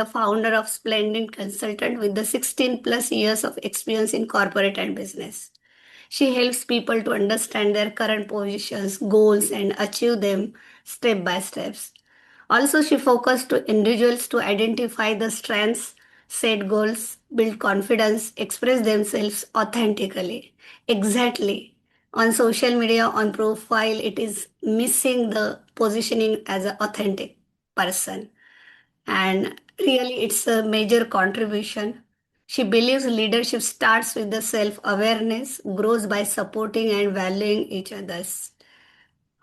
the founder of Splendid consultant with the 16 plus years of experience in corporate and business. She helps people to understand their current positions, goals, and achieve them step by steps. Also, she focused to individuals to identify the strengths, set goals, build confidence, express themselves authentically. Exactly. On social media, on profile, it is missing the positioning as an authentic person. And really, it's a major contribution. She believes leadership starts with the self awareness, grows by supporting and valuing each other's.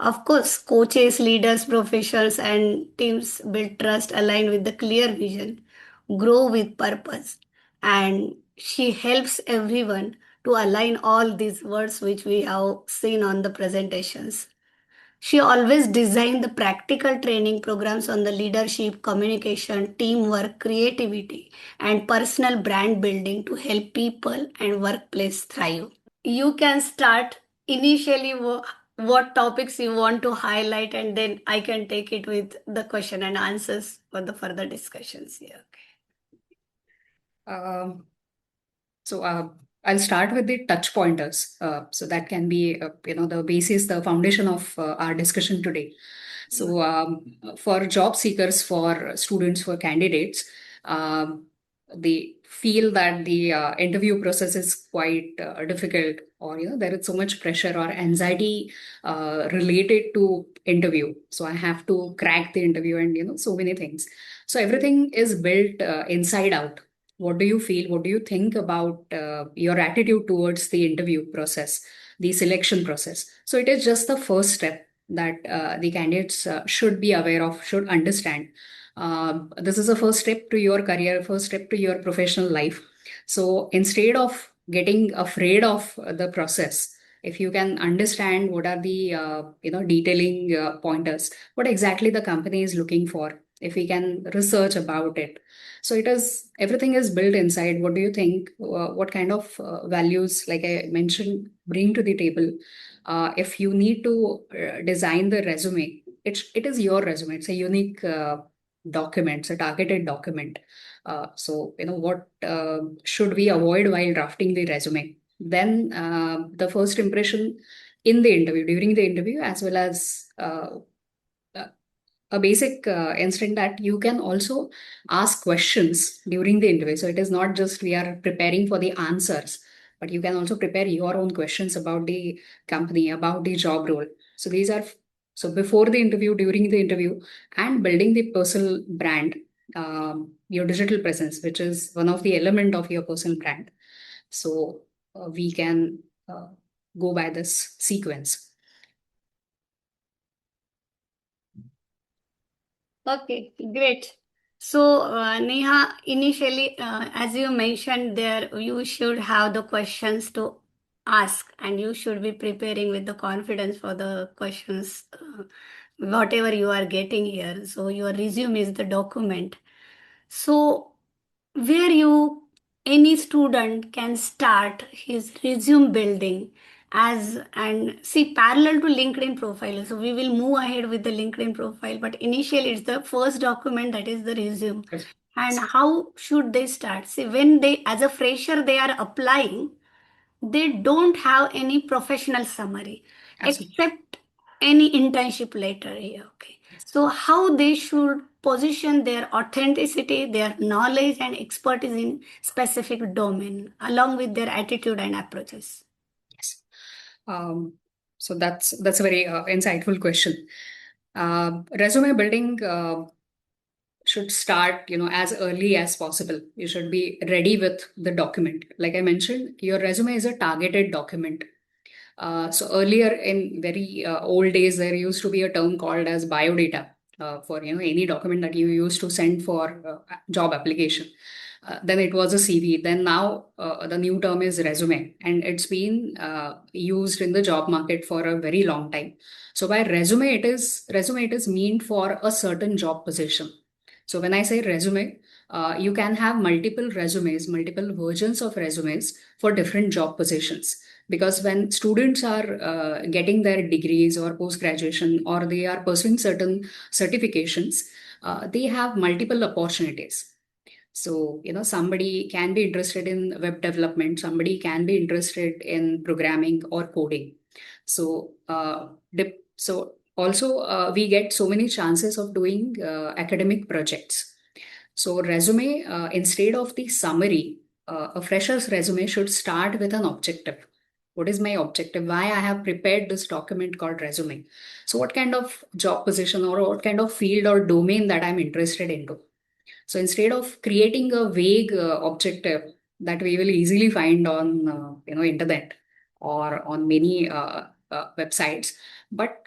Of course, coaches, leaders, professionals, and teams build trust aligned with the clear vision, grow with purpose, and she helps everyone to align all these words which we have seen on the presentations. She always designed the practical training programs on the leadership, communication, teamwork, creativity, and personal brand building to help people and workplace thrive. You can start initially what topics you want to highlight, and then I can take it with the question and answers for the further discussions here. Um, so I'll start with the touch pointers. So that can be, the basis, the foundation of our discussion today. So for job seekers, for students, for candidates, they feel that the interview process is quite difficult, or there is so much pressure or anxiety related to interview. So I have to crack the interview, and so many things. So everything is built inside out. What do you feel? What do you think about your attitude towards the interview process, the selection process? So it is just the first step that the candidates should be aware of, should understand. This is the first step to your career, first step to your professional life. So instead of getting afraid of the process, if you can understand what are the detailing pointers, what exactly the company is looking for, if we can research about it. So everything is built inside. What do you think? What kind of values, like I mentioned, bring to the table? If you need to design the resume, it is your resume. It's a unique document, it's a targeted document. So what should we avoid while drafting the resume? Then the first impression in the interview, during the interview, as well as a basic instinct that you can also ask questions during the interview. So it is not just we are preparing for the answers, but you can also prepare your own questions about the company, about the job role. So these are so before the interview, during the interview, and building the personal brand, your digital presence, which is one of the element of your personal brand. So we can go by this sequence. Okay, great. So, Neha, initially, as you mentioned there, you should have the questions to ask, and you should be preparing with the confidence for the questions, whatever you are getting here. So, your resume is the document. So, where you any student can start his resume building as and see parallel to LinkedIn profile. So we will move ahead with the LinkedIn profile, but initially it's the first document, that is the resume. Yes. And how should they start? See, when they as a fresher they are applying, they don't have any professional summary Absolutely. except any internship letter here. Okay. So how they should position their authenticity, their knowledge and expertise in specific domain along with their attitude and approaches. Yes. So that's a very insightful question. Resume building should start, as early as possible. You should be ready with the document. Like I mentioned, your resume is a targeted document. So earlier in very old days, there used to be a term called as biodata for any document that you used to send for job application. Then it was a CV. Then now the new term is resume, and it's been used in the job market for a very long time. So by resume, it is meant for a certain job position. So when I say resume, you can have multiple resumes, multiple versions of resumes for different job positions. Because when students are getting their degrees or post graduation, or they are pursuing certain certifications, they have multiple opportunities. So, somebody can be interested in web development, somebody can be interested in programming or coding. So, so also we get so many chances of doing academic projects. So, resume, instead of the summary, a fresher's resume should start with an objective. What is my objective? Why I have prepared this document called resume? So, what kind of job position or what kind of field or domain that I'm interested into? So instead of creating a vague objective that we will easily find on internet or on many websites, but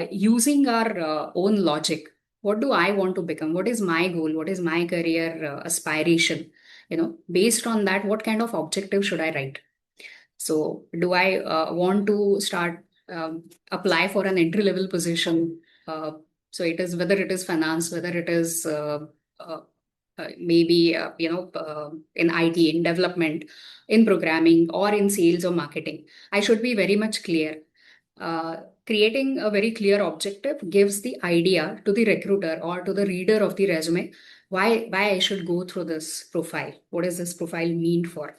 using our own logic, what do I want to become? What is my goal? What is my career aspiration? Based on that, what kind of objective should I write? So do I want to start apply for an entry level position? So it is whether it is finance, whether it is uh, maybe in IT, in development, in programming, or in sales or marketing. I should be very much clear. Creating a very clear objective gives the idea to the recruiter or to the reader of the resume why I should go through this profile. What does this profile mean for?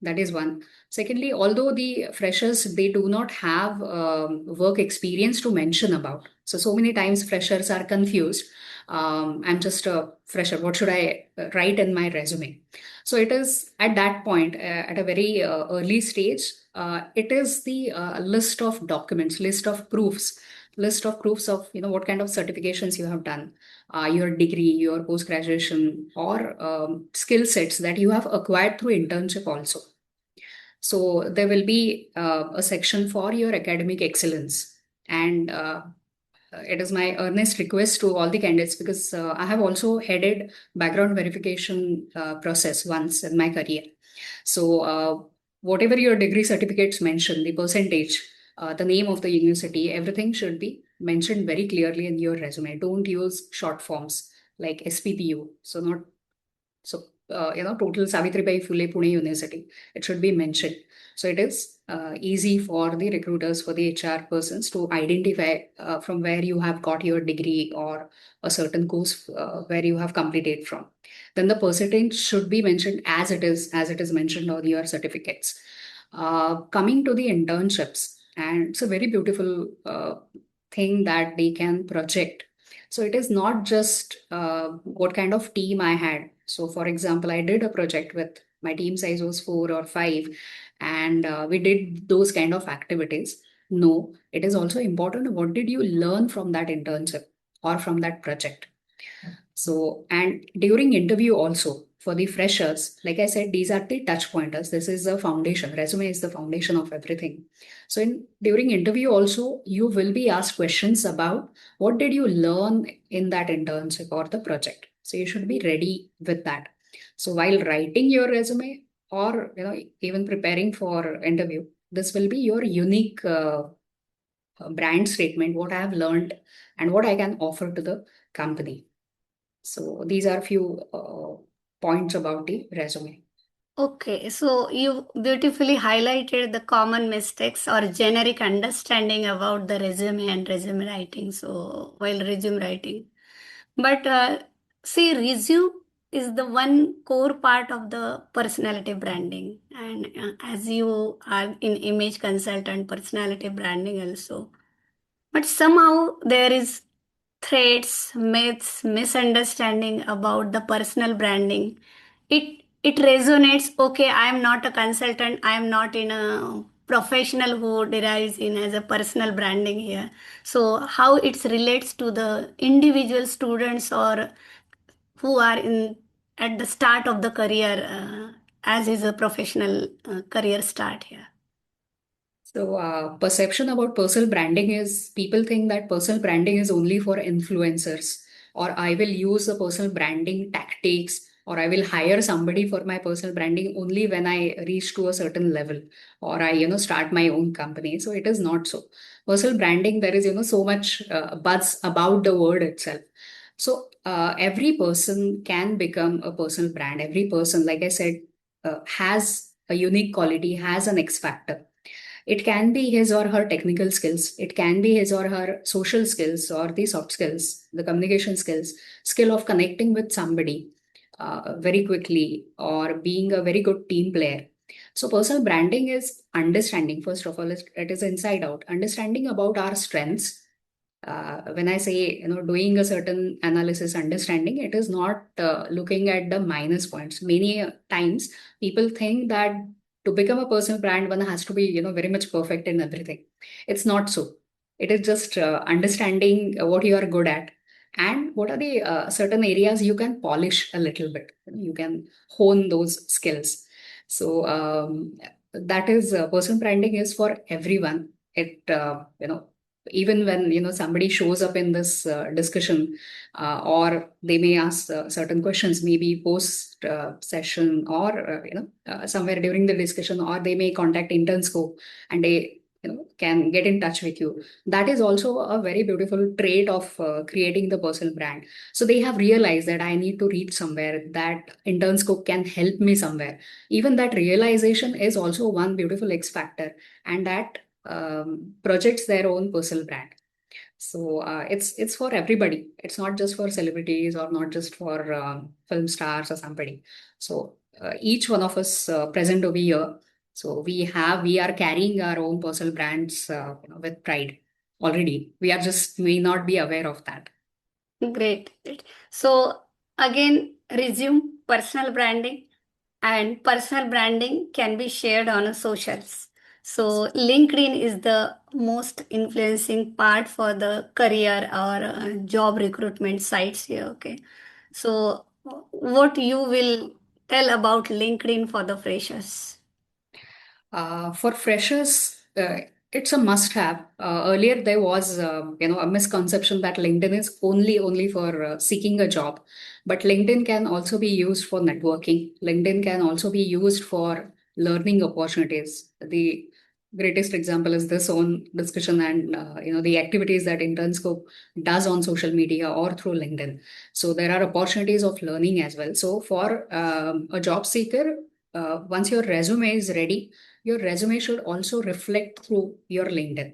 That is one. Secondly, although the freshers, they do not have work experience to mention about. So many times freshers are confused. I'm just a fresher. What should I write in my resume? So it is at that point, at a very early stage, it is the list of documents, list of proofs of what kind of certifications you have done, your degree, your post graduation, or skill sets that you have acquired through internship also. So there will be a section for your academic excellence. And it is my earnest request to all the candidates because I have also headed background verification process once in my career. So whatever your degree certificates mention, the percentage, the name of the university, everything should be mentioned very clearly in your resume. Don't use short forms like SPPU. So not so, total Savitribai Phule Pune University. It should be mentioned. So it is easy for the recruiters, for the HR persons to identify from where you have got your degree or a certain course where you have completed from. Then the percentage should be mentioned as it is mentioned on your certificates. Coming to the internships, and it's a very beautiful thing that they can project. So it is not just what kind of team I had. So, for example, I did a project with my team size was 4 or 5, and we did those kind of activities. No, it is also important. What did you learn from that internship or from that project? So, and during interview also for the freshers, like I said, these are the touch pointers. This is the foundation. Resume is the foundation of everything. So, during interview also, you will be asked questions about what did you learn in that internship or the project. So, you should be ready with that. So, while writing your resume or even preparing for interview, this will be your unique brand statement. What I have learned and what I can offer to the company. So these are few points about the resume. Okay, so you beautifully highlighted the common mistakes or generic understanding about the resume and resume writing. So while resume writing, but see, resume is the one core part of the personality branding, and as you are in image consultant, personality branding also. But somehow there is threats, myths, misunderstanding about the personal branding. It resonates. Okay, I am not a consultant. I am not in a professional who derives in as a personal branding here. So how it relates to the individual students or who are in at the start of the career as is a professional career start here. So perception about personal branding is people think that personal branding is only for influencers, or I will use the personal branding tactics, or I will hire somebody for my personal branding only when I reach to a certain level, or I start my own company. So it is not so. Personal branding, there is so much buzz about the word itself. So every person can become a personal brand. Every person, like I said, has a unique quality, has an X factor. It can be his or her technical skills. It can be his or her social skills or the soft skills, the communication skills, skill of connecting with somebody. very quickly, or being a very good team player. So personal branding is understanding, first of all, it is inside out, understanding about our strengths. When I say, doing a certain analysis, understanding, it is not looking at the minus points. Many times people think that to become a personal brand, one has to be, very much perfect in everything. It's not so. It is just understanding what you are good at, and what are the certain areas you can polish a little bit. You can hone those skills. So that is personal branding is for everyone. It even when somebody shows up in this discussion, or they may ask certain questions, maybe post session, or somewhere during the discussion, or they may contact Internscope, and they can get in touch with you. That is also a very beautiful trait of creating the personal brand. So they have realized that I need to reach somewhere, that Internscope can help me somewhere. Even that realization is also one beautiful X factor, and that projects their own personal brand. So it's for everybody. It's not just for celebrities, or not just for film stars or somebody. So each one of us present over here. So we are carrying our own personal brands with pride already. We are just may not be aware of that. Great. Great. So again, resume personal branding, and personal branding can be shared on a socials. So LinkedIn is the most influencing part for the career or job recruitment sites here. Okay. So what you will tell about LinkedIn for the freshers? For freshers, it's a must-have. Earlier, there was a misconception that LinkedIn is only for seeking a job, but LinkedIn can also be used for networking. LinkedIn can also be used for learning opportunities. The greatest example is this own discussion, and the activities that Internscope does on social media or through LinkedIn. So there are opportunities of learning as well. So for a job seeker, once your resume is ready, your resume should also reflect through your LinkedIn.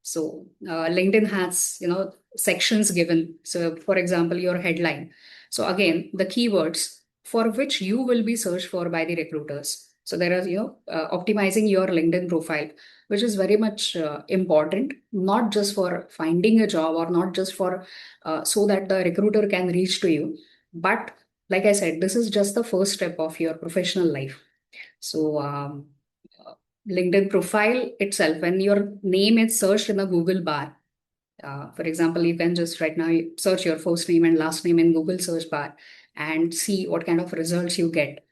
So LinkedIn has, sections given. So for example, your headline. So again, the keywords for which you will be searched for by the recruiters. So there are, optimizing your LinkedIn profile, which is very much important, not just for finding a job, or not just for so that the recruiter can reach to you, but like I said, this is just the first step of your professional life. So, LinkedIn profile itself, when your name is searched in the Google bar, for example, you can just right now search your first name and last name in Google search bar and see what kind of results you get.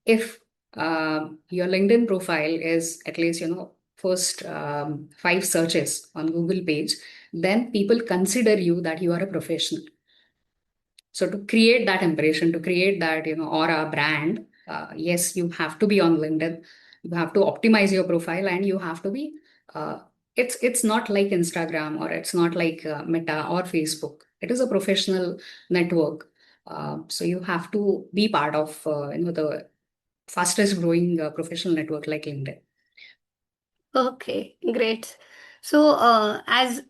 If your LinkedIn profile is at least, first five searches on Google page, then people consider you that you are a professional. So to create that impression, to create that, aura brand, yes, you have to be on LinkedIn. You have to optimize your profile, and you have to be. Uh, it's not like Instagram, or it's not like Meta or Facebook. It is a professional network. So you have to be part of the fastest growing professional network like LinkedIn. Okay, great. So as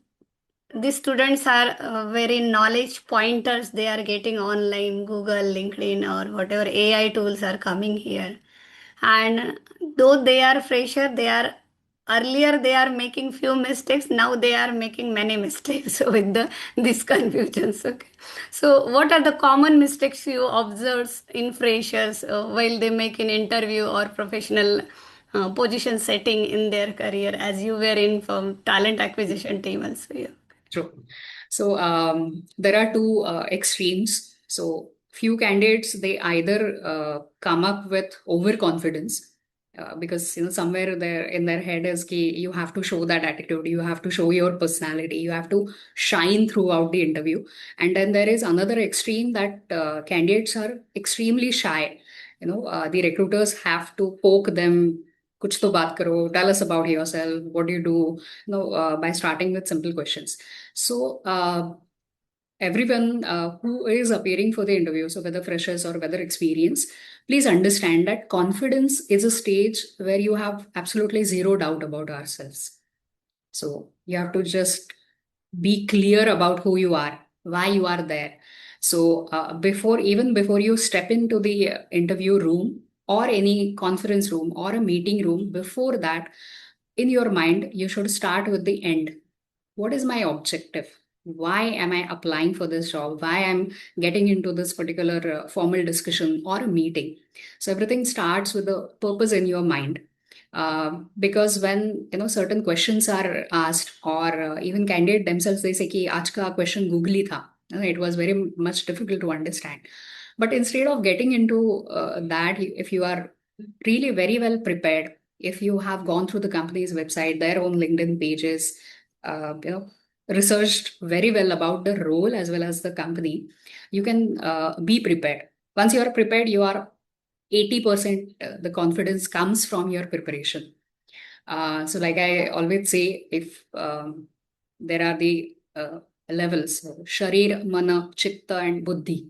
the students are very knowledge pointers they are getting online, Google, LinkedIn, or whatever AI tools are coming here. And though they are fresher, they are earlier they are making few mistakes. Now they are making many mistakes with the this confusions. Okay. So what are the common mistakes you observe in freshers while they make an interview or professional position setting in their career, as you were in from talent acquisition team also? Yeah. True. So there are two extremes. So few candidates, they either come up with overconfidence, because somewhere there in their head is ki you have to show that attitude, you have to show your personality, you have to shine throughout the interview. And then there is another extreme that candidates are extremely shy. The recruiters have to poke them. Kuch to baat karo. Tell us about yourself. What do you do? By starting with simple questions. So, everyone who is appearing for the interview, so whether freshers or whether experience, please understand that confidence is a stage where you have absolutely zero doubt about ourselves. So, you have to just be clear about who you are, why you are there. So even before you step into the interview room or any conference room or a meeting room, before that, in your mind, you should start with the end. What is my objective? Why am I applying for this job? Why I'm getting into this particular formal discussion or a meeting? So everything starts with the purpose in your mind. Because when certain questions are asked, or even candidate themselves, they say कि आज का question googly था. It was very much difficult to understand. But instead of getting into that, if you are really very well prepared, if you have gone through the company's website, their own LinkedIn pages, researched very well about the role as well as the company, you can be prepared. Once you are prepared, you are 80% the confidence comes from your preparation. So like I always say, if there are the levels, sharir, mana, chitta, and buddhi.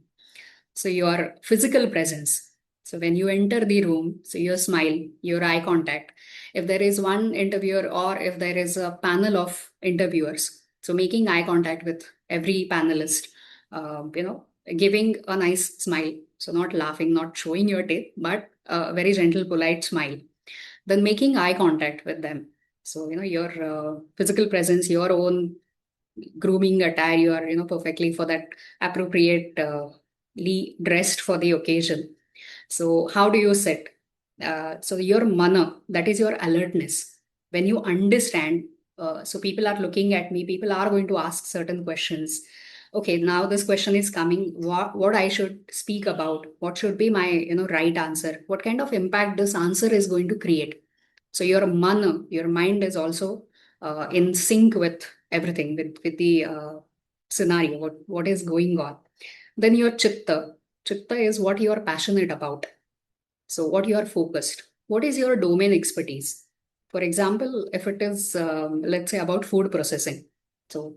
So your physical presence. So when you enter the room, so your smile, your eye contact. If there is one interviewer or if there is a panel of interviewers, so making eye contact with every panelist, giving a nice smile. So not laughing, not showing your teeth, but a very gentle, polite smile. Then making eye contact with them. So your physical presence, your own grooming attire, you are perfectly for that appropriate dressed for the occasion. So how do you sit? So your mana, that is your alertness. When you understand, so people are looking at me, people are going to ask certain questions. Okay, now this question is coming. What I should speak about? What should be my right answer? What kind of impact this answer is going to create? So your mana, your mind is also in sync with everything, with the scenario, what is going on. Then your chitta. Chitta is what you are passionate about. So, what you are focused, what is your domain expertise? For example, if it is, let's say, about food processing, so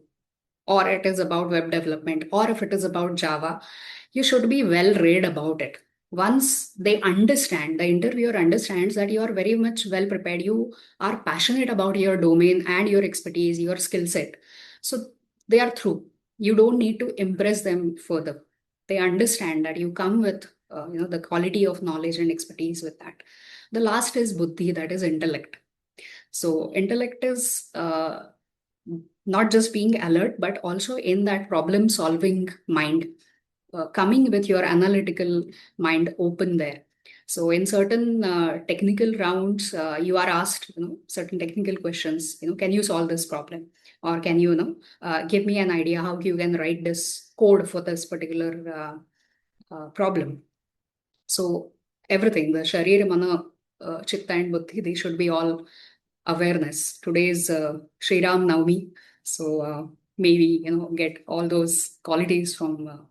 or it is about web development, or if it is about Java, you should be well read about it. Once they understand, the interviewer understands that you are very much well prepared, you are passionate about your domain and your expertise, your skill set. So they are through. You don't need to impress them further. They understand that you come with the quality of knowledge and expertise with that. The last is buddhi, that is intellect. So intellect is not just being alert, but also in that problem solving mind, coming with your analytical mind open there. So in certain technical rounds, you are asked certain technical questions. Can you solve this problem, or can you give me an idea how you can write this code for this particular problem. So everything, the sharir, mana, chitta, and buddhi, they should be all awareness. Today's Sri Ram Navami, so maybe get all those qualities from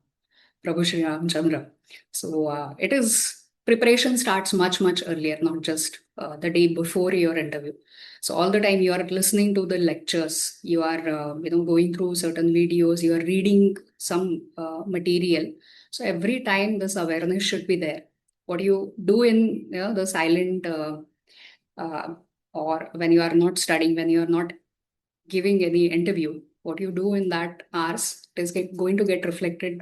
Prabhu Sri Ramchandra. So it is preparation starts much earlier, not just the day before your interview. So all the time you are listening to the lectures, you are going through certain videos, you are reading some material. So every time this awareness should be there. What you do in the silent uh, or when you are not studying, when you are not giving any interview, what you do in that hours is going to get reflected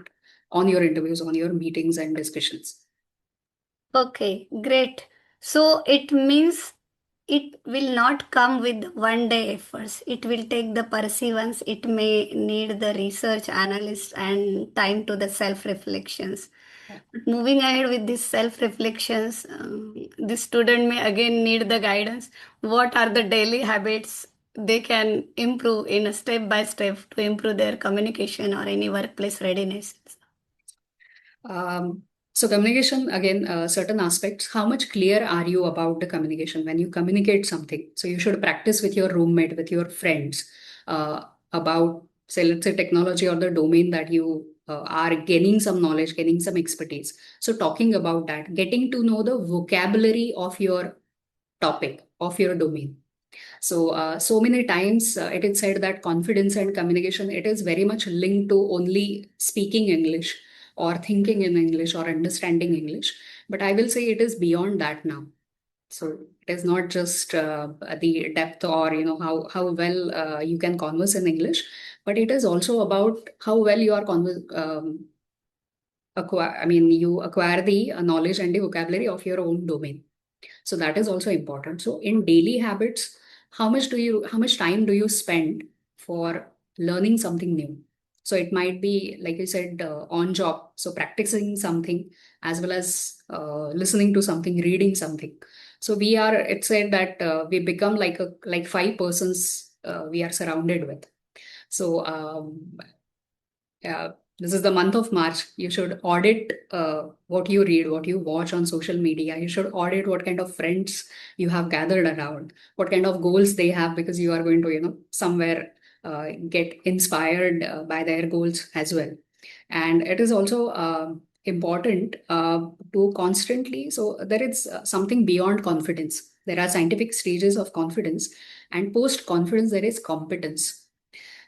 on your interviews, on your meetings and discussions. Okay, great. So it means it will not come with one day efforts. It will take the perseverance. It may need the research analyst and time to the self reflections. But moving ahead with these self reflections, the student may again need the guidance. What are the daily habits they can improve in a step by step to improve their communication or any workplace readiness? Um, so communication, again, certain aspects. How much clear are you about the communication when you communicate something? So you should practice with your roommate, with your friends, about, say, let's say technology or the domain that you are gaining some knowledge, gaining some expertise. So talking about that, getting to know the vocabulary of your topic, of your domain. So, so many times it is said that confidence and communication, it is very much linked to only speaking English or thinking in English or understanding English. But I will say it is beyond that now. So it is not just the depth or how well you can converse in English, but it is also about how well you are you acquire the knowledge and the vocabulary of your own domain. So that is also important. So in daily habits, how much time do you spend for learning something new? So it might be, like you said, on job. So practicing something as well as listening to something, reading something. So it said that we become like five persons we are surrounded with. So this is the month of March. You should audit what you read, what you watch on social media. You should audit what kind of friends you have gathered around, what kind of goals they have, because you are going to, somewhere get inspired by their goals as well. And it is also important to constantly, so there is something beyond confidence. There are scientific stages of confidence, and post confidence, there is competence.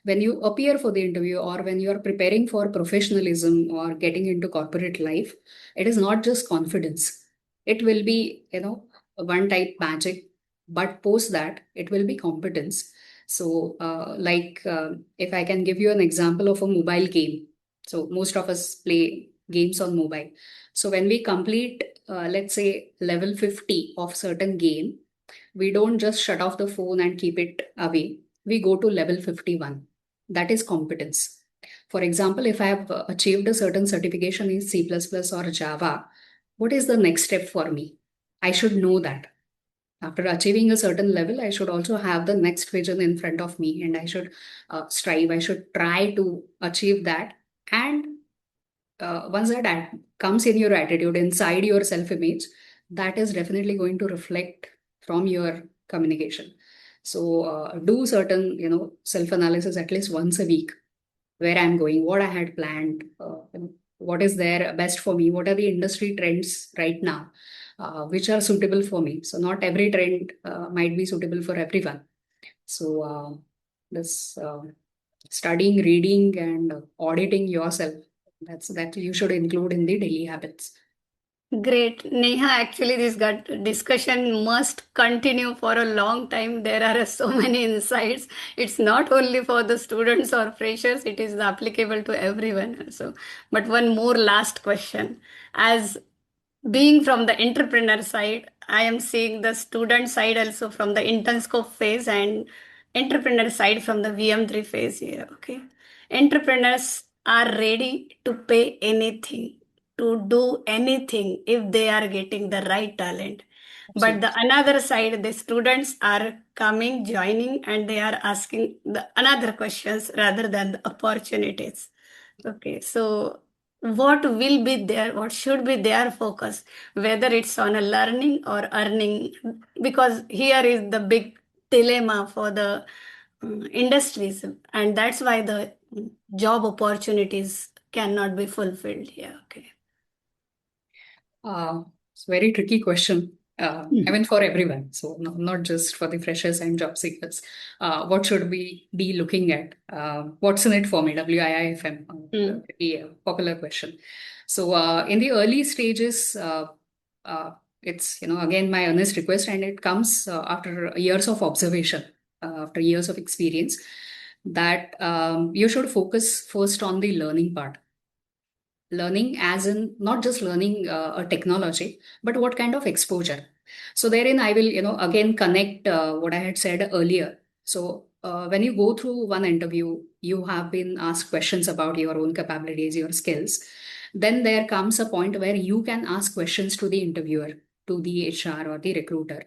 When you appear for the interview or when you are preparing for professionalism or getting into corporate life, it is not just confidence. It will be, one type magic, but post that, it will be competence. So, if I can give you an example of a mobile game. So, most of us play games on mobile. So, when we complete, let's say, level 50 of certain game, we don't just shut off the phone and keep it away. We go to level 51. That is competence. For example, if I have achieved a certain certification in C++ or Java, what is the next step for me? I should know that. After achieving a certain level, I should also have the next vision in front of me, and I should strive, I should try to achieve that. And once comes in your attitude, inside your self image, that is definitely going to reflect from your communication. So do certain, self analysis at least once a week. Where I'm going, what I had planned, what is there best for me, what are the industry trends right now, which are suitable for me. So not every trend might be suitable for everyone. So this studying, reading, and auditing yourself, that you should include in the daily habits. Great. Neha, actually, this discussion must continue for a long time. There are so many insights. It's not only for the students or freshers, it is applicable to everyone also. But one more last question. As being from the entrepreneur side, I am seeing the student side also from the Internscope phase and entrepreneur side from the VM3 phase here. Okay. Entrepreneurs are ready to pay anything, to do anything if they are getting the right talent. But the Absolutely. another side, the students are coming, joining, and they are asking the another questions rather than the opportunities. Okay, so what will be there, what should be their focus, whether it's on a learning or earning, because here is the big dilemma for the industries, and that's why the job opportunities cannot be fulfilled here. Okay. It's a very tricky question. I Mm. mean, for everyone. So not just for the freshers and job seekers. What should we be looking at? What's in it for me? WIIFM, Mm. pretty popular question. So in the early stages, uh, it's, again, my earnest request, and it comes after years of observation, after years of experience, that you should focus first on the learning part. Learning as in not just learning a technology, but what kind of exposure. So therein I will, again connect what I had said earlier. So when you go through one interview, you have been asked questions about your own capabilities, your skills. Then there comes a point where you can ask questions to the interviewer, to the HR or the recruiter,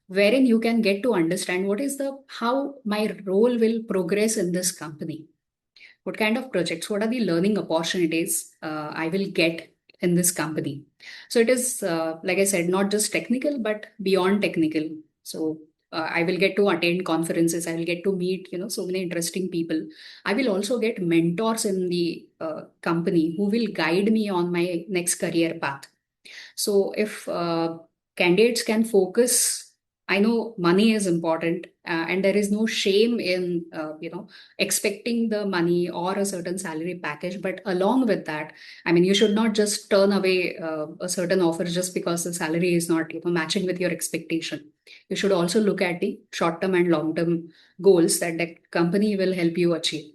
wherein you can get to understand what is the how my role will progress in this company, what kind of projects, what are the learning opportunities I will get in this company. So it is, like I said, not just technical, but beyond technical. So I will get to attend conferences. I will get to meet, so many interesting people. I will also get mentors in the company who will guide me on my next career path. So if candidates can focus, I know money is important, and there is no shame in expecting the money or a certain salary package. But along with that, I mean, you should not just turn away a certain offer just because the salary is not matching with your expectation. You should also look at the short term and long term goals that the company will help you achieve.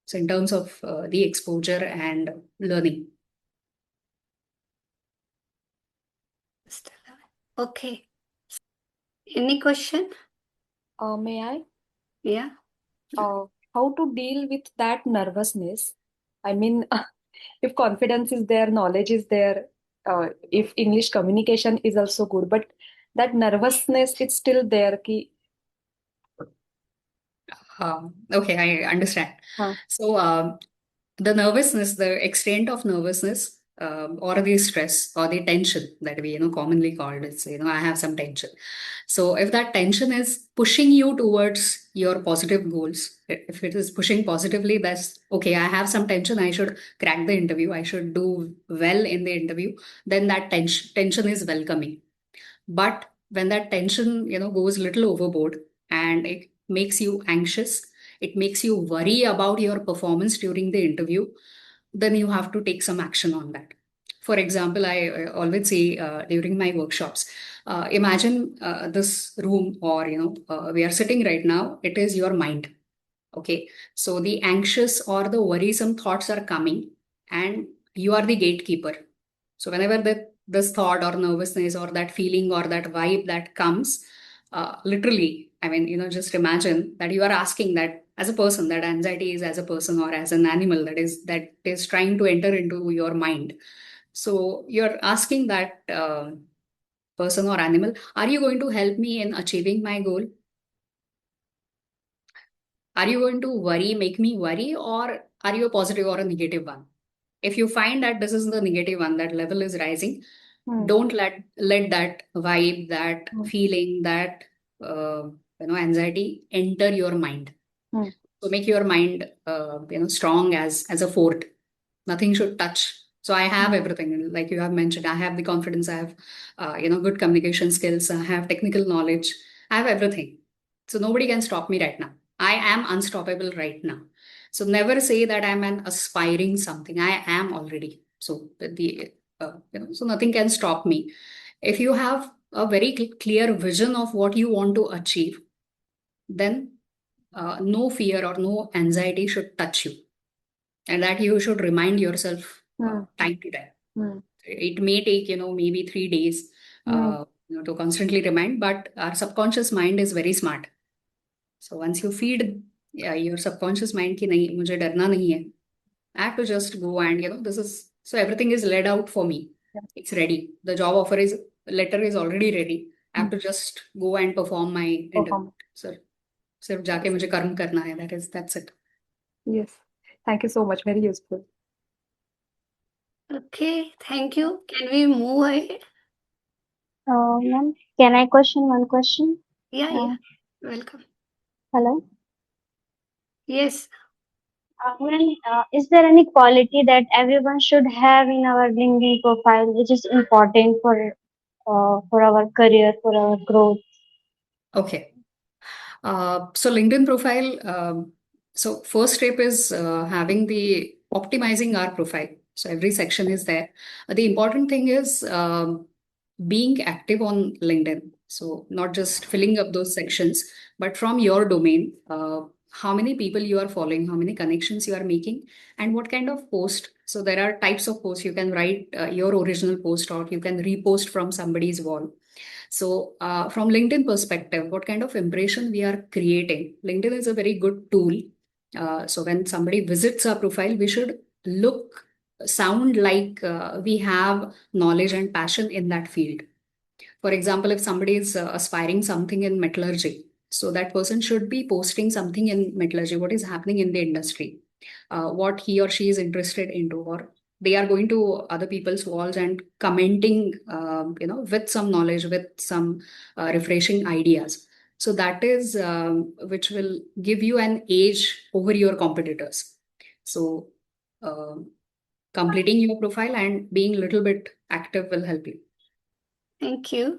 So in terms of the exposure and learning. Okay. Any question? May I? Yeah. How to deal with that nervousness? I mean, if confidence is there, knowledge is there, if English communication is also good, but that nervousness is still there. Okay, I understand. Huh. So, the nervousness, the extent of nervousness, or the stress or the tension that we commonly called is I have some tension. So if that tension is pushing you towards your positive goals, if it is pushing positively, that's okay. I have some tension. I should crack the interview. I should do well in the interview. Then that tension is welcoming. But when that tension goes little overboard and it makes you anxious, it makes you worry about your performance during the interview, then you have to take some action on that. For example, I always say during my workshops, imagine this room, or we are sitting right now. It is your mind. Okay, so the anxious or the worrisome thoughts are coming, and you are the gatekeeper. So whenever this thought or nervousness or that feeling or that vibe that comes, literally, I mean, just imagine that you are asking that as a person, that anxiety is as a person or as an animal that is trying to enter into your mind. So you're asking that person or animal, are you going to help me in achieving my goal? Are you going to worry, make me worry, or are you a positive or a negative one? If you find that this is the negative one, that level is rising, Hmm. don't let that vibe, that Hmm. feeling, that uh, anxiety enter your mind. Hmm. So make your mind strong as a fort. Nothing should touch. So I have everything, like you have mentioned. I have the confidence. I have good communication skills. I have technical knowledge. I have everything. So nobody can stop me right now. I am unstoppable right now. So never say that I'm an aspiring something. I am already. So so nothing can stop me. If you have a very clear vision of what you want to achieve, then no fear or no anxiety should touch you, and that you should remind yourself Hmm. time to time. Hmm. It may take maybe 3 days Hmm. to constantly remind, but our subconscious mind is very smart. So once you feed your subconscious mind ki nahi mujhe darna nahi hai, I have to just go, and this is, so everything is laid out for me. Yeah. It's ready. The job offer is letter is already ready. I Hmm. have to just go and perform my interview. Perform. So सिर्फ जाके मुझे कर्म करना है. That's it. Yes. Thank you so much. Very useful. Okay. Thank you. Can we move ahead? Ma'am, can I question one question? Yeah. Uh, Yeah. Welcome. Hello. Yes. Ma'am, is there any quality that everyone should have in our LinkedIn profile, which is important for our career, for our growth? Okay. So LinkedIn profile. So first step is having the optimizing our profile. So every section is there. The important thing is being active on LinkedIn. So not just filling up those sections, but from your domain. How many people you are following, how many connections you are making, and what kind of post. So there are types of posts. You can write your original post, or you can repost from somebody's wall. So, from LinkedIn perspective, what kind of impression we are creating? LinkedIn is a very good tool. So, when somebody visits our profile, we should look, sound like we have knowledge and passion in that field. For example, if somebody is aspiring something in metallurgy, so that person should be posting something in metallurgy, what is happening in the industry, what he or she is interested into, or they are going to other people's walls and commenting, with some knowledge, with some refreshing ideas. So that is which will give you an edge over your competitors. So um completing your profile and being a little bit active will help you. Thank you.